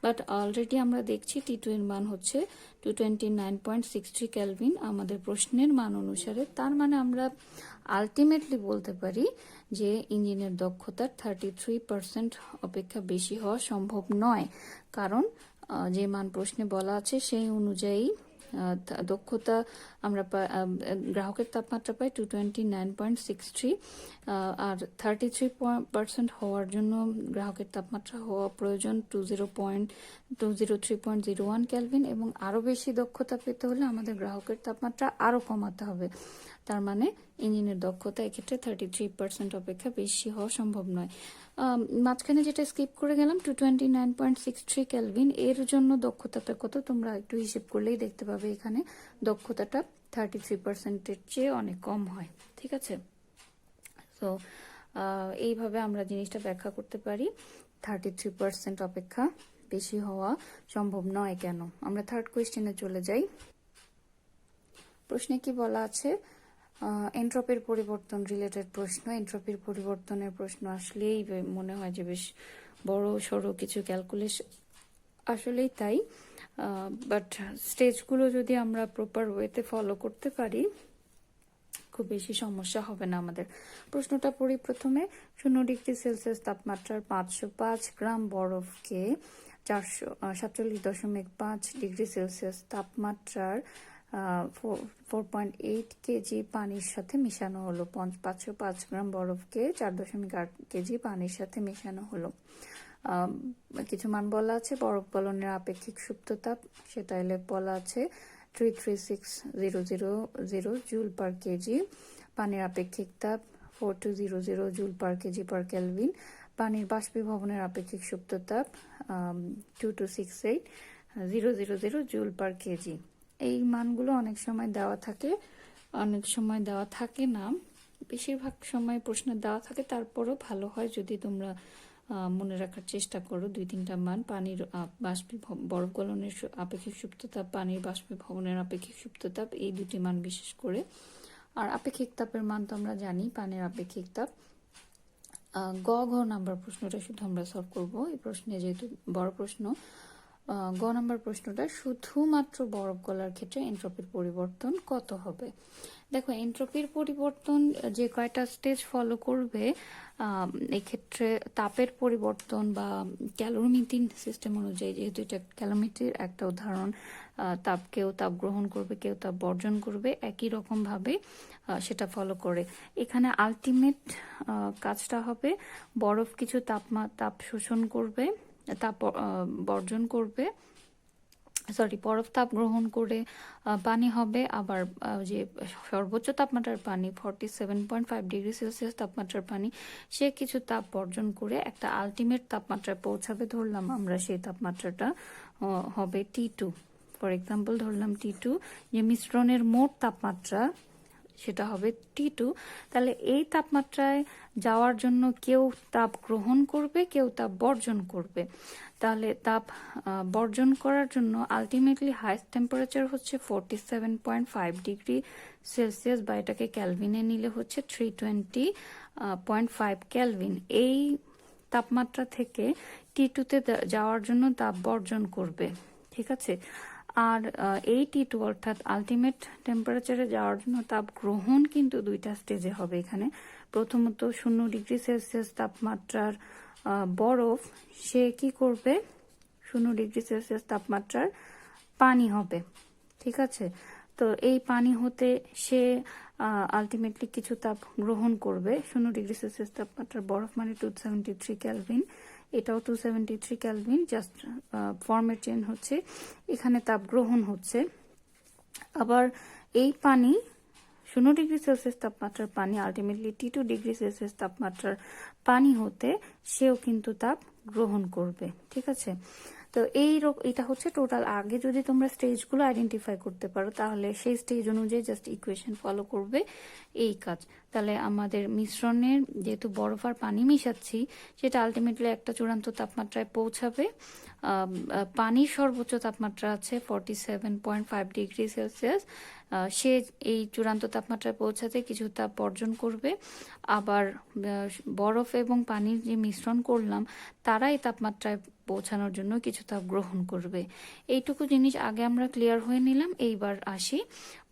A: বাট অলরেডি আমরা দেখছি T2 এর মান হচ্ছে 229.63 কেলভিন আমাদের প্রশ্নের মান অনুসারে। তার মানে আমরা আলটিমেটলি বলতে পারি যে ইঞ্জিনের দক্ষতার 33% অপেক্ষা বেশি হওয়া সম্ভব নয়, কারণ যে মান প্রশ্নে বলা আছে সেই অনুযায়ী দক্ষতা আমরা গ্রাহকের তাপমাত্রা পাই 229.63, আর 33% হওয়ার জন্য গ্রাহকের তাপমাত্রা হওয়া প্রয়োজন 203.01 কেলভিন, এবং আরো বেশি দক্ষতা পেতে হলে আমাদের গ্রাহকের তাপমাত্রা আরো কমাতে হবে। তার মানে ইঞ্জিনের দক্ষতা এক্ষেত্রে 33% অপেক্ষা বেশি হওয়া সম্ভব নয়। মাঝখানে যেটা স্কিপ করে গেলাম 229.63 কেলভিন, এর জন্য দক্ষতাটা কত তোমরা একটু হিসেব করলেই দেখতে পাবে, এখানে দক্ষতাটা 33%-এর চেয়ে অনেক কম হয়। ঠিক আছে, তো এইভাবে আমরা জিনিসটা ব্যাখ্যা করতে পারি 33% অপেক্ষা বেশি হওয়া সম্ভব নয় কেন। আমরা থার্ড কোয়েশ্চেনে চলে যাই। প্রশ্নে কি বলা আছে? এন্ট্রপির পরিবর্তন রিলেটেড প্রশ্ন। এন্ট্রপির পরিবর্তনের প্রশ্ন আসলেই মনে হয় যে বেশ বড় সড়ো কিছু ক্যালকুলেশন, আসলেই তাই। বাট স্টেজগুলো যদি আমরা প্রপার ওয়েতে ফলো করতে পারি, খুব বেশি সমস্যা হবে না আমাদের। প্রশ্নটা পড়ি প্রথমে। 0 ডিগ্রি সেলসিয়াস তাপমাত্রার 505 গ্রাম বরফকে 447.5 ডিগ্রি সেলসিয়াস তাপমাত্রার 4.8 কেজি পানির সাথে মেশানো হলো। 505 গ্রাম বরফকে 4.8 কেজি পানির সাথে মেশানো হলো। কিছু মান বলা আছে। বরফ গলনের আপেক্ষিক সুপ্ত তাপ, সেটা বলা আছে 336,000 জুল পার কেজি। পানির আপেক্ষিক তাপ 4200 joule per kg per Kelvin. পানির বাষ্পীভবনের আপেক্ষিক সুপ্ত তাপ 2268,000 জুল পার কেজি। এই মানগুলো অনেক সময় দেওয়া থাকে, অনেক সময় দেওয়া থাকে না, বেশিরভাগ সময় প্রশ্ন দেওয়া থাকে। তারপরও ভালো হয় যদি তোমরা মনে রাখার চেষ্টা করো 2-3টা মান। পানির বরফ গলনের আপেক্ষিক সুপ্ততাপ, পানির বাষ্পীভবনের আপেক্ষিক সুপ্ততাপ, এই দুটি মান বিশেষ করে। আর আপেক্ষিক তাপের মান তো আমরা জানি, পানির আপেক্ষিক তাপ। ঘ নাম্বার প্রশ্নটা শুধু আমরা সলভ করবো এই প্রশ্নে, যেহেতু বড় প্রশ্ন। গ নাম্বার প্রশ্নটা শুধুমাত্র বরফ গলার ক্ষেত্রে এন্ট্রপির পরিবর্তন কত হবে। দেখো, এন্ট্রপির পরিবর্তন যে কয়টা স্টেজ ফলো করবে, এক্ষেত্রে তাপের পরিবর্তন বা ক্যালোরিমিটিং সিস্টেম অনুযায়ী, যেহেতু এটা ক্যালোমিটির একটা উদাহরণ, কেউ তাপ গ্রহণ করবে, কেউ তাপ বর্জন করবে, একই রকম ভাবে সেটা ফলো করে। এখানে আলটিমেট কাজটা হবে বরফ কিছু তাপ শোষণ করবে, তাপ বর্জন করবে, বরফ তাপ গ্রহণ করে পানি হবে। আবার যে সর্বোচ্চ তাপমাত্রার পানি 47.5 ডিগ্রি সেলসিয়াস তাপমাত্রার পানি, সে কিছু তাপ বর্জন করে একটা আলটিমেট তাপমাত্রায় পৌঁছাবে, ধরলাম আমরা। সেই তাপমাত্রাটা হবে T2, ফর এক্সাম্পল ধরলাম T2, যে মিশ্রণের মোট তাপমাত্রা সেটা হবে T2। তাহলে এই তাপমাত্রায় যাওয়ার জন্য কেউ তাপ গ্রহণ করবে, কেউ তাপ বর্জন করবে। তাহলে তাপ বর্জন করার জন্য আলটিমেটলি হাইস্ট টেম্পারেচার হচ্ছে 47.5 ডিগ্রি সেলসিয়াস, বা এটাকে ক্যালভিনে নিলে হচ্ছে 320.5 ক্যালভিন। এই তাপমাত্রা থেকে T2-তে যাওয়ার জন্য তাপ বর্জন করবে, ঠিক আছে। আর এই T2 অর্থাৎ আলটিমেট টেম্পারেচারে যাওয়ার জন্য তাপ গ্রহণ কিন্তু দুইটা স্টেজে হবে এখানে। প্রথমত 0 ডিগ্রি সেলসিয়াস তাপমাত্রার বরফ সে কি করবে, 0 ডিগ্রি সেলসিয়াস তাপমাত্রার পানি হবে, ঠিক আছে। তো এই পানি হতে সে আলটিমেটলি কিছু তাপ গ্রহণ করবে। 0 ডিগ্রি সেলসিয়াস তাপমাত্রার বরফ মানে 273 ক্যালভিন, এটাও 273 ক্যালভিন, জাস্ট ফর্মের চেঞ্জ হচ্ছে, এখানে তাপ গ্রহণ হচ্ছে। আবার এই পানি 0 ডিগ্রি সেলসিয়াস তাপমাত্রার পানি আলটিমেটলি T2 ডিগ্রি সেলসিয়াস তাপমাত্রার পানি হতে সেও কিন্তু তাপ গ্রহণ করবে, ঠিক আছে। তো এটা হচ্ছে টোটাল। আগে যদি তোমরা স্টেজগুলো আইডেন্টিফাই করতে পারো তাহলে সেই স্টেজ অনুযায়ী জাস্ট ইকুয়েশন ফলো করবে, এই কাজ। তাহলে আমাদের মিশ্রণের যেহেতু বরফ আর পানি মিশাচ্ছি, সেটা আলটিমেটলি একটা চূড়ান্ত তাপমাত্রায় পৌঁছাবে। পানির সর্বোচ্চ তাপমাত্রা আছে 47.5 ডিগ্রি সেলসিয়াস। সে এই চূড়ান্ত তাপমাত্রায় পৌঁছাতে কিছু তাপ বর্জন করবে। আবার বরফ এবং পানির যে মিশ্রণ করলাম তারা এই তাপমাত্রায় পৌঁছানোর জন্য কিছু তাপ গ্রহণ করবে। এইটুকু জিনিস আগে আমরা ক্লিয়ার হয়ে নিলাম। এইবার আসি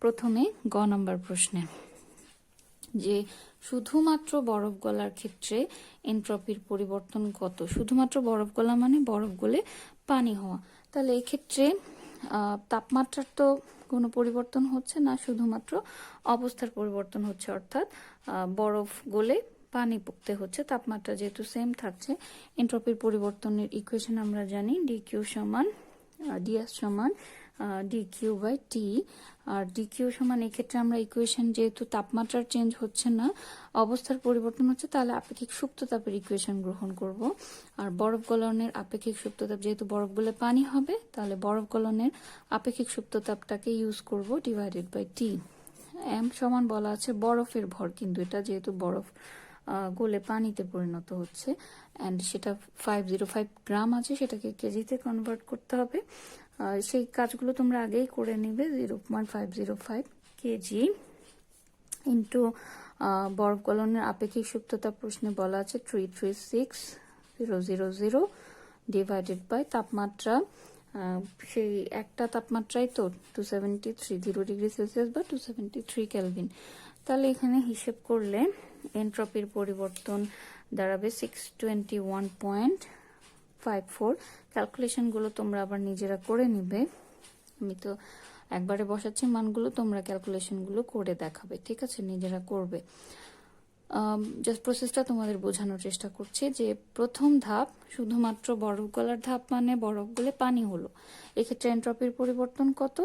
A: প্রথমে গ নাম্বার প্রশ্নে, যে শুধুমাত্র বরফ গলার ক্ষেত্রে এনট্রপির পরিবর্তন কত। শুধুমাত্র বরফ গলা মানে বরফ গলে পানি হওয়া। তাহলে এক্ষেত্রে তাপমাত্রার তো কোনো পরিবর্তন হচ্ছে না, শুধুমাত্র অবস্থার পরিবর্তন হচ্ছে, অর্থাৎ বরফ গলে পানি পড়তে হচ্ছে। তাপমাত্রা যেহেতু সেম থাকছে, এনট্রপির পরিবর্তনের ইকুয়েশন আমরা জানি, ডিকিউ সমান ডিএস সমান ডিকিউ বাই টি। আর ডিকিউ সমান, এক্ষেত্রে আমরা ইকুয়েশন যেহেতু তাপমাত্রার চেঞ্জ হচ্ছে না, অবস্থার পরিবর্তন হচ্ছে, তাহলে আপেক্ষিক সুপ্ত তাপের ইকুয়েশন গ্রহণ করব। আর বরফ গলনের আপেক্ষিক সুপ্ত তাপ, যেহেতু বরফ গলে পানি হবে, তাহলে বরফ গলনের আপেক্ষিক সুপ্ত তাপটাকে ইউজ করব ডিভাইডেড বাই টি। এম সমান বলা আছে বরফের ভর, কিন্তু এটা যেহেতু বরফ গলে পানিতে পরিণত হচ্ছে, অ্যান্ড সেটা 505 গ্রাম আছে, সেটাকে কেজিতে কনভার্ট করতে হবে। সেই কাজগুলো তোমরা আগেই করে নিবে। 0.505 কেজি ইন্টু বরফ গলনের আপেক্ষিক সুপ্ততা প্রশ্নে বলা আছে 336000 ডিভাইডেড বাই তাপমাত্রা, সেই একটা তাপমাত্রাই তো 273 0 ডিগ্রি সেলসিয়াস বা 273 ক্যালভিন। তাহলে এখানে হিসেব করলে এনট্রপির পরিবর্তন দাঁড়াবে 621.54। ক্যালকুলেশনগুলো তোমরা আবার নিজেরা করে নিবে, আমি তো একবারে বসাচ্ছি মানগুলো, তোমরা ক্যালকুলেশনগুলো করে দেখাবে, ঠিক আছে, নিজেরা করবে। জাস্ট প্রসেসটা তোমাদের বোঝানোর চেষ্টা করছি যে প্রথম ধাপ শুধুমাত্র বরফ গলার ধাপ, মানে বরফ গলে পানি হলো। এক্ষেত্রে এনট্রপির পরিবর্তন কত,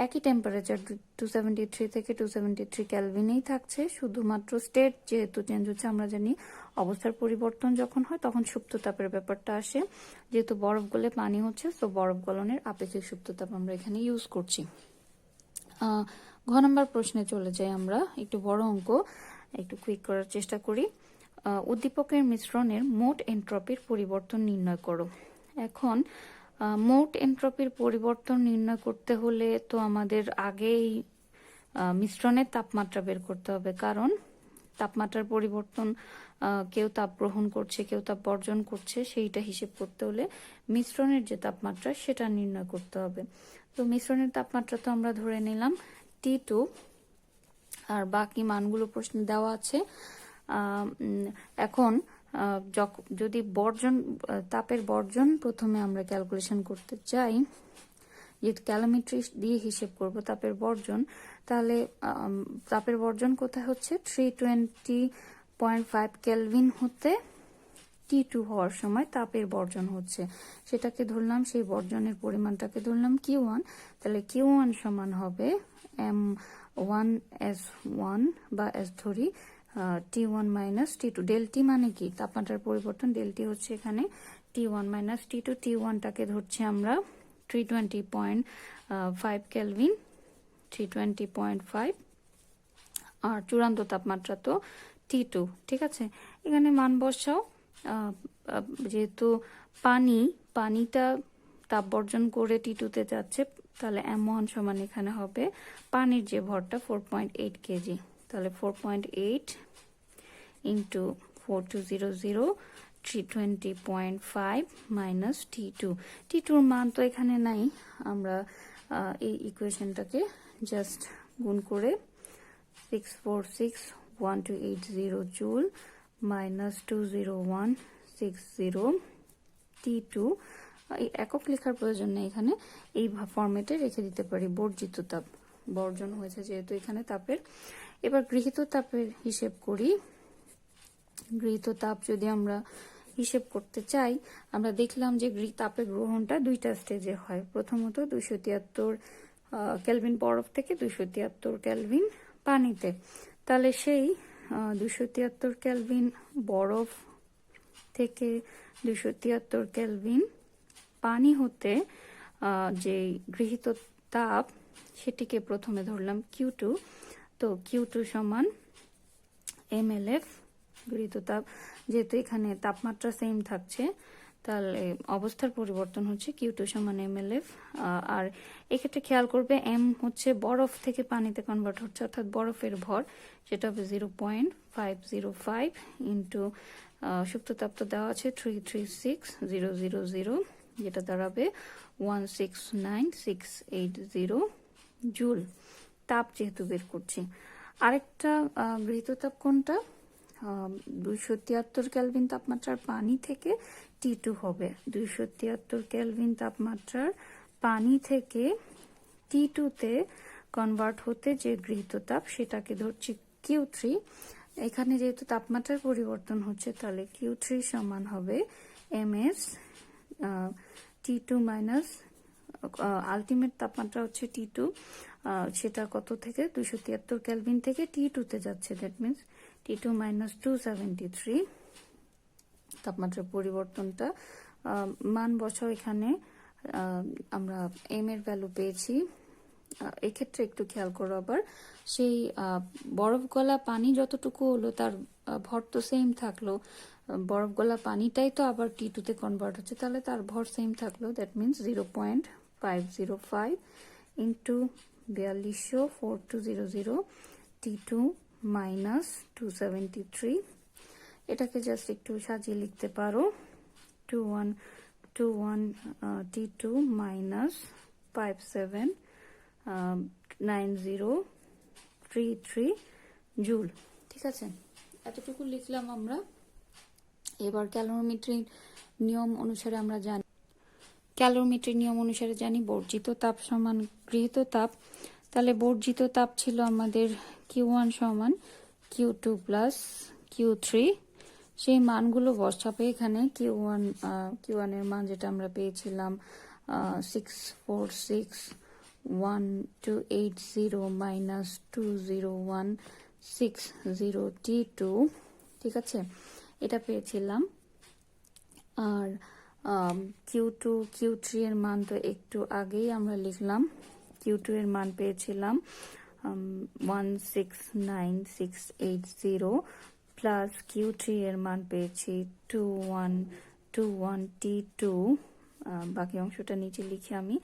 A: একই টেম্পারেচার 273 থেকে 273 ক্যালভিনেই থাকছে, শুধুমাত্র স্টেট যেহেতু চেঞ্জ হচ্ছে। আমরা জানি অবস্থার পরিবর্তন যখন হয় তখন সুপ্ত তাপের ব্যাপারটা আসে, যেহেতু বরফ গলে পানি হচ্ছে, তো বরফ গলনের আপেক্ষিক সুপ্ত তাপ আমরা এখানে ইউজ করছি। ঘ নম্বর প্রশ্নে চলে যাই আমরা, একটু বড় অঙ্ক, একটু কুইক করার চেষ্টা করি। উদ্দীপকের মিশ্রণের মোট এনট্রপির পরিবর্তন নির্ণয় করো। এখন মোট এনট্রপির পরিবর্তন নির্ণয় করতে হলে তো আমাদের আগেই মিশ্রণের তাপমাত্রা বের করতে হবে, কারণ তাপমাত্রার পরিবর্তন, কেউ তাপ গ্রহণ করছে কেউ তাপ বর্জন করছে, সেইটা হিসেব করতে হলে মিশ্রণের যে তাপমাত্রা সেটা নির্ণয় করতে হবে। তো মিশ্রণের তাপমাত্রা তো আমরা ধরে নিলাম T2, আর বাকি মানগুলো প্রশ্নে দেওয়া আছে। এখন যদি তাপের বর্জন প্রথমে আমরা ক্যালকুলেশন করতে চাই, যেহেতু ক্যালোমেট্রি দিয়ে হিসেব করব তাপের বর্জন, তাহলে তাপের বর্জন কোথায় হচ্ছে 320.5 কেলভিন হতে T2 হওয়ার সময় তাপের বর্জন হচ্ছে, সেটাকে ধরলাম, সেই বর্জনের পরিমাণটাকে ধরলাম Q1। তাহলে Q1 সমান হবে M1S1 বা S ধরি T1 মাইনাস T2। ডেলটি মানে কি, তাপমাত্রার পরিবর্তন, ডেলটি হচ্ছে এখানে T1 মাইনাস T2। T1টাকে ধরছি আমরা 320.5 কেলভিন, 320.5। আর চূড়ান্ত তাপমাত্রা তো T2, ঠিক আছে। এখানে মান বসাও। যেহেতু পানিটা তাপ বর্জন করে T2 তে যাচ্ছে, তাহলে M1 সমান এখানে হবে পানির যে ভরটা 4.8 কেজি, তাহলে 4.8 ইন্টু 4200 320.5 মাইনাস T2 মান তো এখানে নাই, আমরা এই ইকুয়েশনটাকে জাস্ট গুণ করে 6461280 জুল মাইনাস 20160 T2, এই একক লেখার প্রয়োজন নেই এখানে, এই ফরম্যাটে রেখে দিতে পারি। বর্জিত তাপ বর্জন হয়েছে যেহেতু এখানে তাপের। এবার গৃহীত তাপের হিসেব করি। গৃহীত তাপ যদি আমরা হিসেব করতে চাই, আমরা দেখলাম যে তাপের গ্রহণটা দুইটা স্টেজে হয়। প্রথমত 273 কেলভিন বরফ থেকে 273 কেলভিন পানিতে। তাহলে সেই 273 কেলভিন বরফ থেকে 273 কেলভিন পানি হতে যে গৃহীত তাপ, সেটিকে প্রথমে ধরলাম Q2। তো Q2 সমান mLF গৃহীত তাপ, যেহেতু এখানে তাপমাত্রা সেম থাকছে, তাহলে অবস্থার পরিবর্তন হচ্ছে Q2 সমান mLF। আর এক্ষেত্রে খেয়াল করবে M হচ্ছে বরফ থেকে পানিতে কনভার্ট হচ্ছে, অর্থাৎ বরফের ভর, সেটা হবে 0.505 ইন্টু সুপ্ত তাপ তো দেওয়া আছে 336000, যেটা দাঁড়াবে 169680 জুল। তাপ যেহেতু বের করছি, আরেকটা গৃহীত তাপ কোনটা? 273 কেলভিন তাপমাত্রার পানি থেকে T2 হবে। 273 কেলভিন তাপমাত্রার পানি থেকে T2 তে কনভার্ট হতে যে গৃহীত তাপ, সেটাকে ধরছি Q3। এখানে যেহেতু তাপমাত্রার পরিবর্তন হচ্ছে, তাহলে Q3 সমান হবে ms T2 মাইনাস আলটিমেট তাপমাত্রা হচ্ছে T2, সেটা কত থেকে 273 কেলভিন থেকে T2 তে যাচ্ছে, দ্যাট মিনস T2 মাইনাস 273। তাপমাত্রার পরিবর্তনটা মান বসাও এখানে, আমরা m এর ভ্যালু পেয়েছি। এক্ষেত্রে একটু খেয়াল করো আবার, সেই বরফ গলা পানি যতটুকু হলো তার ভর তো সেম থাকলো, বরফ গলা পানিটাই তো আবার T2 তে কনভার্ট হচ্ছে, তাহলে তার ভর সেম থাকলো, that means 0.505 into 4200 T2 minus 273। এটাকে জাস্ট একটু সাজিয়ে লিখতে পারো, 2121 T2 মাইনাস 579033 জুল, ঠিক আছে। এতটুকু লিখলাম আমরা। এবার ক্যালোরিমেট্রির নিয়ম অনুসারে আমরা জানি, বর্জিত তাপ সমান গৃহীত তাপ। তাহলে বর্জিত তাপ ছিল আমাদের Q1 সমান Q2 প্লাস Q3। সেই মানগুলো বসাবে এখানে। Q1 এর মান যেটা আমরা পেয়েছিলাম 6461280 মাইনাস 20160 T2, ঠিক আছে, এটা পেয়েছিলাম। আর Q2 Q3 এর মান তো একটু আগেই আমরা লিখলাম। Q2 এর মান পেয়েছিলাম 169680 প্লাস Q3 এর মান পেয়েছি 2121 T2, বাকি অংশটা নিচে লিখে আমি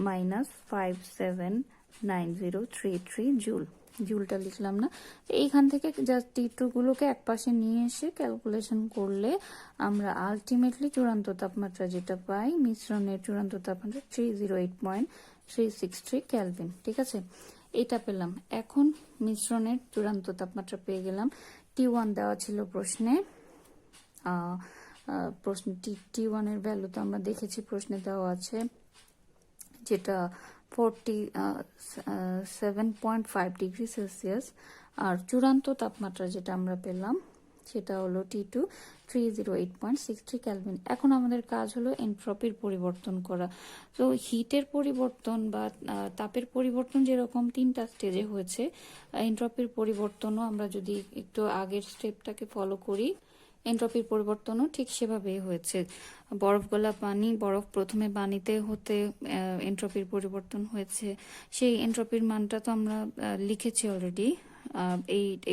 A: মাইনাস 579033 জুলটা লিখলাম না। এইখান থেকে জাস্ট T2 গুলোকে এক পাশে নিয়ে এসে ক্যালকুলেশন করলে আমরা আলটিমেটলি চূড়ান্ত তাপমাত্রা যেটা পাই, মিশ্রণের চূড়ান্ত তাপমাত্রা 308.363 কেলভিন, ঠিক আছে, এটা পেলাম। এখন মিশ্রণের চূড়ান্ত তাপমাত্রা পেয়ে গেলাম। T1 দেওয়া ছিল প্রশ্নে, T1 এর ভ্যালু তো আমরা দেখেছি প্রশ্নে দেওয়া আছে, যেটা 47.5 ডিগ্রি সেলসিয়াস। আর চূড়ান্ত তাপমাত্রা যেটা আমরা পেলাম সেটা হলো T2 308.63 কেলভিন। এখন আমাদের কাজ হলো এনট্রপির পরিবর্তন করা। তো হিটের পরিবর্তন বা তাপের পরিবর্তন যেরকম তিনটা স্টেজে হয়েছে, এনট্রপির পরিবর্তনও আমরা যদি একটু আগের স্টেপটাকে ফলো করি, এন্ট্রপির পরিবর্তনও ঠিক সেভাবেই হয়েছে। বরফ গলা পানি, বরফ প্রথমে পানিতে হতে এন্ট্রপির পরিবর্তন হয়েছে। সেই এন্ট্রপির মানটা তো আমরা লিখেছি অলরেডি,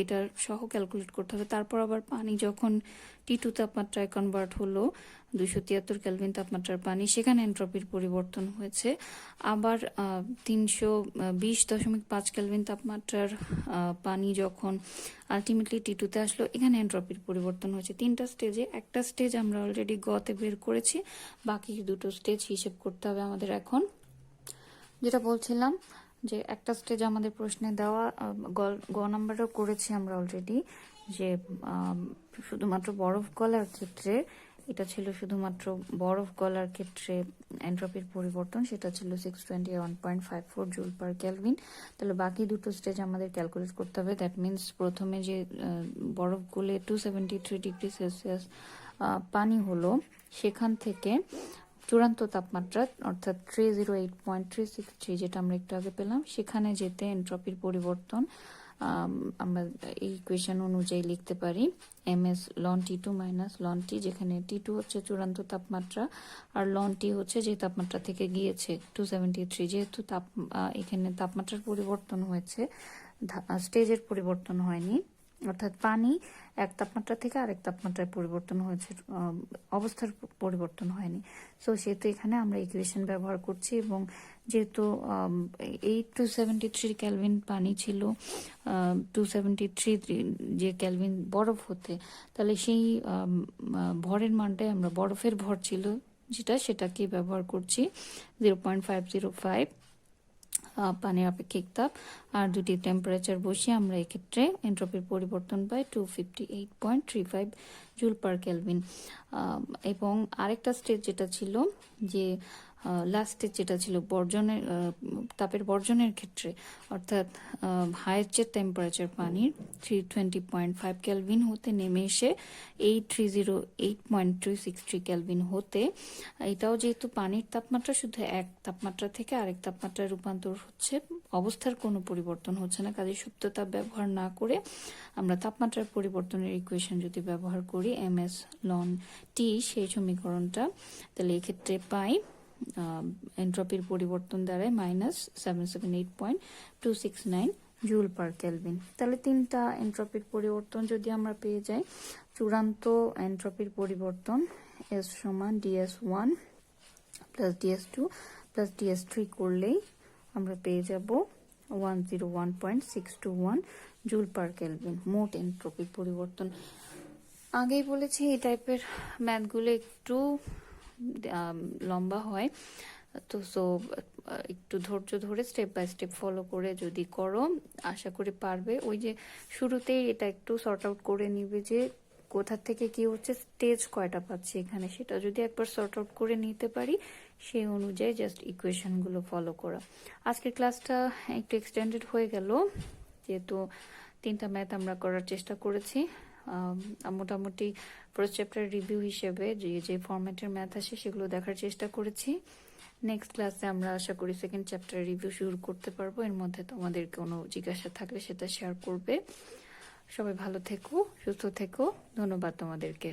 A: এটার সহ ক্যালকুলেট করতে হবে। তারপর আবার পানি যখন T2 তাপমাত্রায় কনভার্ট হলো, 273 কেলভিন তাপমাত্রার পানি, সেখানে এন্ট্রপির পরিবর্তন হয়েছে। আবার 320.5 কেলভিন তাপমাত্রার পানি যখন আলটিমেটলি T2-তে আসলো, এখানে এন্ট্রপির পরিবর্তন হয়েছে। 3টা স্টেজে, একটা স্টেজ আমরা অলরেডি গতে বের করেছি, বাকি 2টো স্টেজ হিসেব করতে হবে আমাদের এখন। যেটা বলছিলাম যে একটা স্টেজ আমাদের প্রশ্নে দেওয়া, গ নাম্বারও করেছি আমরা অলরেডি, যে শুধুমাত্র বরফ গলার ক্ষেত্রে, এটা ছিল শুধুমাত্র বরফ গলার ক্ষেত্রে এন্ট্রপির পরিবর্তন, সেটা ছিল 621.54 জুল পার কেলভিন। তাহলে বাকি 2টো স্টেজ আমাদের ক্যালকুলেট করতে হবে। দ্যাট মিনস প্রথমে যে বরফ গলে 273 ডিগ্রি সেলসিয়াস পানি হলো, সেখান থেকে চূড়ান্ত তাপমাত্রা অর্থাৎ 308.363 যেটা আমরা একটু আগে পেলাম, সেখানে যেতে এন্ট্রপির পরিবর্তন আমরা এই ইকুয়েশন অনুযায়ী লিখতে পারি ms ln T2 minus ln T, যেখানে T2 হচ্ছে চূড়ান্ত তাপমাত্রা আর ln T হচ্ছে যে তাপমাত্রা থেকে গিয়েছে 273। যেহেতু এখানে তাপমাত্রার পরিবর্তন হয়েছে, স্টেজের পরিবর্তন হয়নি, অর্থাৎ পানি এক তাপমাত্রা থেকে আরেক তাপমাত্রায় পরিবর্তন হয়েছে, অবস্থার পরিবর্তন হয়নি। সো সেহেতু এখানে আমরা ইকুয়েশন ব্যবহার করছি, এবং যেহেতু 273 ক্যালভিন পানি ছিল 273 যে ক্যালভিন বরফ হতে, তাহলে সেই ভরের মানটাই আমরা, বরফের ভর ছিল যেটা, সেটাকে ব্যবহার করছি 0.505 পানির আপেক্ষিক তাপ, আর দুটি টেম্পারেচার বসিয়ে আমরা এক্ষেত্রে এন্ট্রপির পরিবর্তন পাই 258.35 জুল পার কেলভিন। এবং আরেকটা স্টেজ যেটা ছিল, যে লাস্ট স্টেজ যেটা ছিল বর্জনের, তাপের বর্জনের ক্ষেত্রে, অর্থাৎ হায়ের যে টেম্পারেচার পানির 320.5 কেলভিন হতে নেমে এসে 308.263 কেলভিন হতে, এটাও যেহেতু পানির তাপমাত্রা শুধু এক তাপমাত্রা থেকে আরেক তাপমাত্রায় রূপান্তর হচ্ছে, অবস্থার কোনো পরিবর্তন হচ্ছে না, কাজে সুপ্ত তাপ ব্যবহার না করে আমরা তাপমাত্রার পরিবর্তনের ইকুয়েশন যদি ব্যবহার করি ms ln T, সেই সমীকরণটা, তাহলে এক্ষেত্রে পাই এন্ট্রপির পরিবর্তন দ্বারাই -778.269 জুল পার কেলভিন। তাহলে 3টা এন্ট্রপির পরিবর্তন যদি আমরা পেয়ে যাই, চূড়ান্ত এন্ট্রপির পরিবর্তন S সমান ds1 plus ds2 plus ds3 করলেই আমরা পেয়ে যাব 101.621 জুল পার কেলভিন মোট এন্ট্রপির পরিবর্তন। আগেই বলেছি এই টাইপের ম্যাথগুলো একটু লম্বা হয়, তো একটু ধৈর্য ধরে স্টেপ বাই স্টেপ ফলো করে যদি করো, আশা করি পারবে। ওই যে শুরুতেই এটা একটু সর্ট আউট করে নিবে যে কোথা থেকে কি হচ্ছে, স্টেজ কয়টা পাচ্ছি এখানে, সেটা যদি একবার সর্ট আউট করে নিতে পারি, সেই অনুযায়ী জাস্ট ইকুয়েশনগুলো ফলো করা। আজকের ক্লাসটা একটু এক্সটেন্ডেড হয়ে গেল, যেহেতু 3টা ম্যাথ আমরা করার চেষ্টা করেছি। মোটামুটি ফার্স্ট চ্যাপ্টার রিভিউ হিসেবে যে ফরম্যাটের ম্যাথ আসে সেগুলো দেখার চেষ্টা করেছি। নেক্সট ক্লাসে আমরা আশা করি সেকেন্ড চ্যাপ্টার রিভিউ শুরু করতে পারবো। এর মধ্যে তোমাদের কোনো জিজ্ঞাসা থাকলে সেটা শেয়ার করবে। সবাই ভালো থেকো, সুস্থ থেকো, ধন্যবাদ তোমাদেরকে।